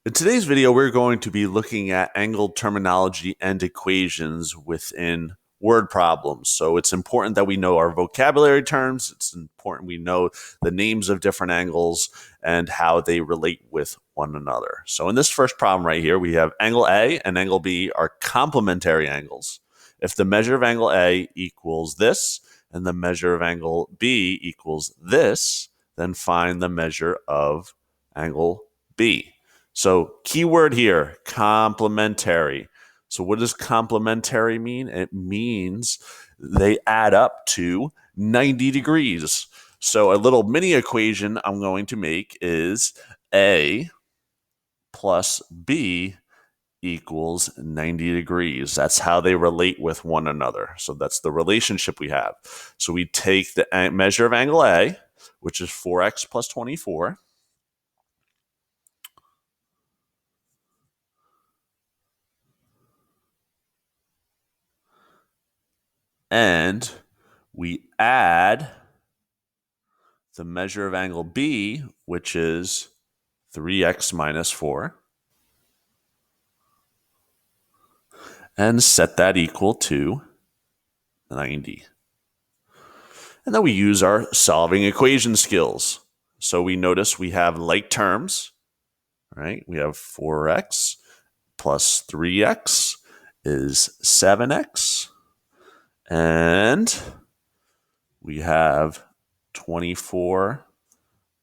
In today's video, we're going to be looking at angle terminology and equations within word problems. So it's important that we know our vocabulary terms. It's important we know the names of different angles and how they relate with one another. So in this first problem right here, we have angle A and angle B are complementary angles. If the measure of angle A equals this and the measure of angle B equals this, then find the measure of angle B. So keyword here, complementary. So what does complementary mean? It means they add up to 90 degrees. So a little mini equation I'm going to make is A plus B equals 90 degrees. That's how they relate with one another. So that's the relationship we have. So we take the measure of angle A, which is 4x plus 24, and we add the measure of angle B, which is 3x minus 4, and set that equal to 90. And then we use our solving equation skills. So we notice we have like terms, right? We have 4x plus 3x is 7x. And we have 24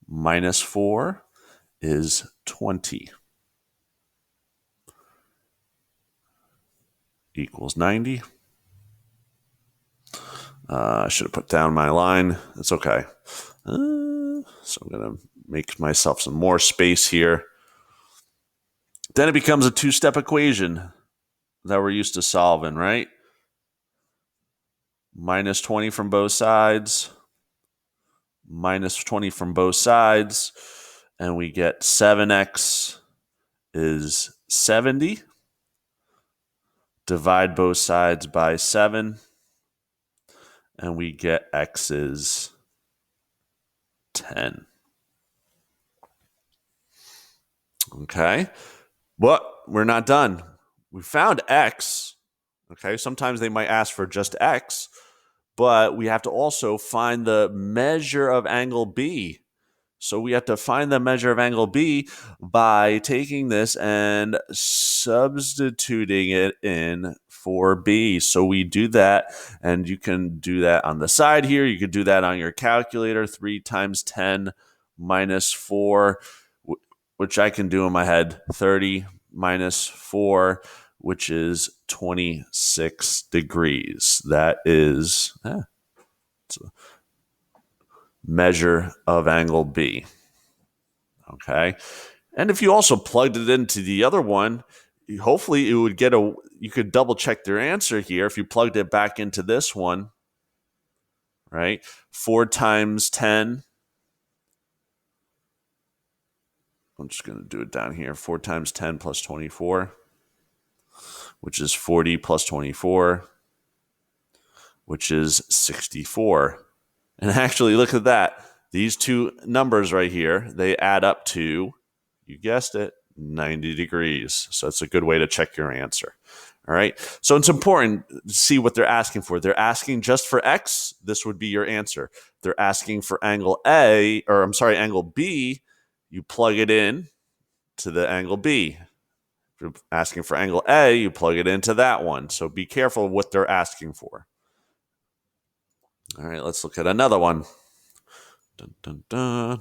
minus 4 is 20 equals 90. I should have put down my line. It's okay. So I'm going to make myself some more space here. Then it becomes a two-step equation that we're used to solving, right? Minus 20 from both sides, minus 20 from both sides, and we get 7x is 70. Divide both sides by 7, and we get x is 10. Okay, but we're not done. We found x. Okay, sometimes they might ask for just x, but we have to also find the measure of angle B. So we have to find the measure of angle B by taking this and substituting it in for B. So we do that, and you can do that on the side here. You could do that on your calculator, 3 times 10 minus 4, which I can do in my head, 30 minus 4, which is 26 degrees. That is measure of angle B. Okay. And if you also plugged it into the other one, hopefully it would get you could double check their answer here if you plugged it back into this one, right? 4 times 10. I'm just going to do it down here. 4 times 10 plus 24, which is 40 plus 24, which is 64. And actually, look at that. These two numbers right here, they add up to, you guessed it, 90 degrees. So that's a good way to check your answer. All right. So it's important to see what they're asking for. They're asking just for X. This would be your answer. They're asking for angle angle B. You plug it in to the angle B. If you're asking for angle A, you plug it into that one. So be careful of what they're asking for. All right, let's look at another one. Dun, dun, dun.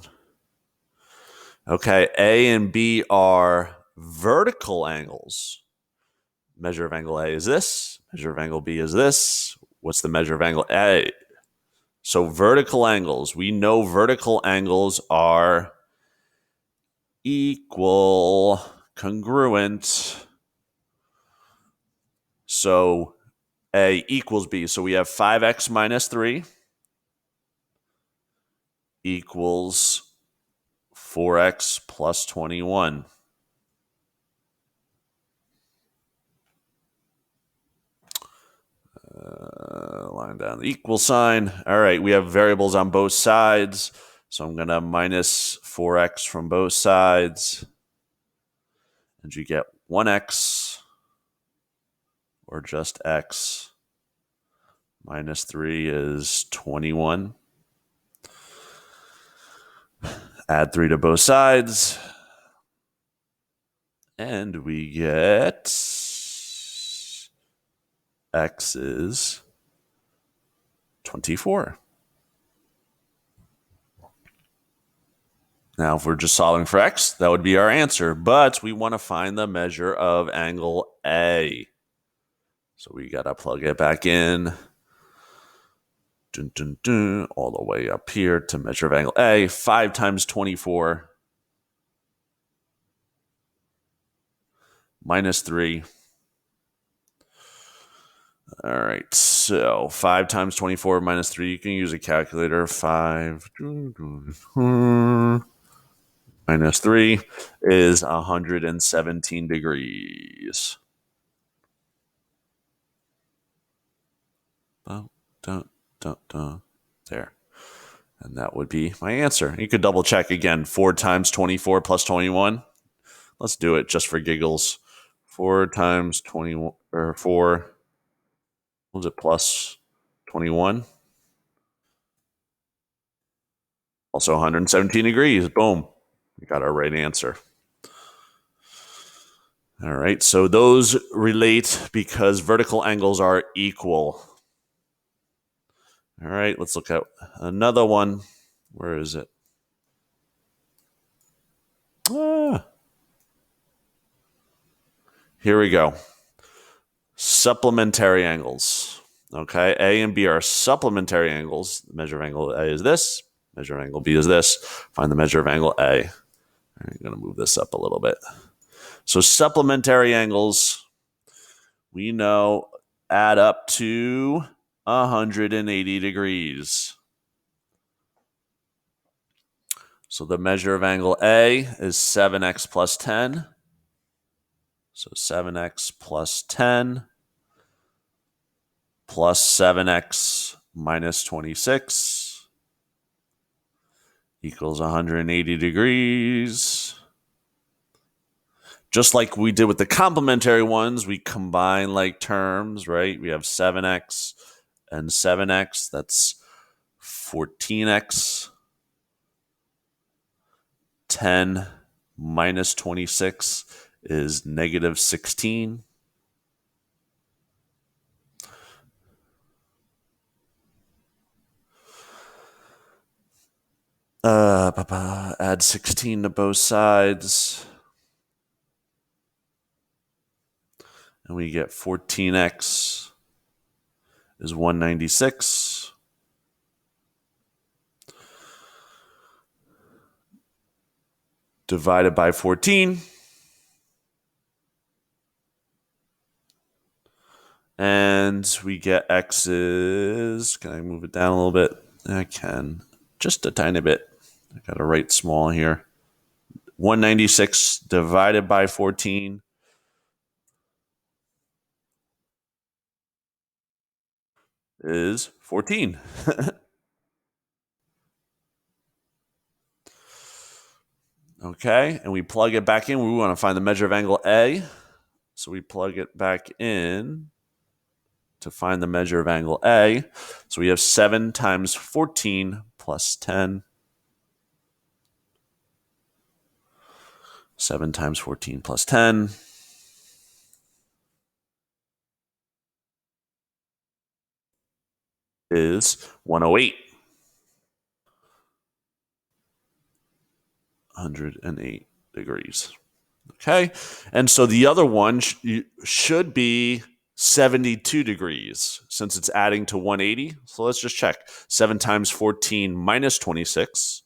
Okay, A and B are vertical angles. Measure of angle A is this. Measure of angle B is this. What's the measure of angle A? So vertical angles. We know vertical angles are equal, congruent. So A equals B. So we have 5x minus 3 equals 4x plus 21. Line down the equal sign. All right, we have variables on both sides. So I'm going to minus 4x from both sides. And you get 1x, or just x, minus 3 is 21. Add 3 to both sides. And we get x is 24. Now, if we're just solving for x, that would be our answer. But we want to find the measure of angle A. So we got to plug it back in. Dun, dun, dun, all the way up here to measure of angle A. 5 times 24 minus 3. All right, so 5 times 24 minus 3. You can use a calculator. 5 minus 3 is 117 degrees. There. And that would be my answer. You could double check again. 4 times 24 plus 21. Let's do it just for giggles. 4 times 21, or 4, what was it, plus 21? Also 117 degrees. Boom. We got our right answer. All right, so those relate because vertical angles are equal. All right, let's look at another one. Where is it? Here we go. Supplementary angles. Okay, A and B are supplementary angles. The measure of angle A is this. Measure of angle B is this. Find the measure of angle A. I'm going to move this up a little bit. So supplementary angles, we know, add up to 180 degrees. So the measure of angle A is 7x plus 10. So 7x plus 10 plus 7x minus 26 equals 180 degrees. Just like we did with the complementary ones, we combine like terms, right? We have 7x and 7x. That's 14x. 10 minus 26 is negative 16. Add 16 to both sides. And we get 14x is 196. Divided by 14. And we get x's. Can I move it down a little bit? I can. Just a tiny bit. I got to write small here. 196 divided by 14 is 14. Okay, and we plug it back in. We want to find the measure of angle A. So we plug it back in to find the measure of angle A. So we have 7 times 14 plus 10. 7 times 14 plus 10 is 108. 108 degrees. Okay, and so the other one should be 72 degrees since it's adding to 180. So let's just check. 7 times 14 minus 26.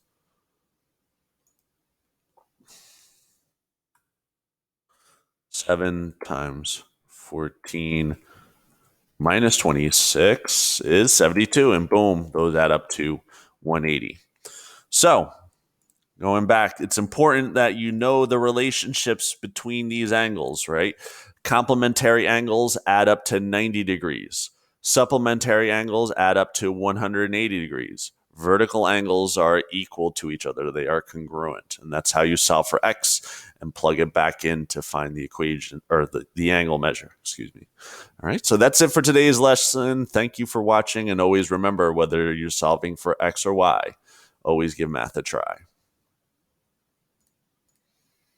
Seven times 14 minus 26 is 72, and boom, those add up to 180. So going back, it's important that you know the relationships between these angles, right? Complementary angles add up to 90 degrees. Supplementary angles add up to 180 degrees. Vertical angles are equal to each other. They are congruent, and that's how you solve for x. and plug it back in to find the equation or the angle measure. Excuse me. All right. So that's it for today's lesson. Thank you for watching. And always remember, whether you're solving for X or Y, always give math a try.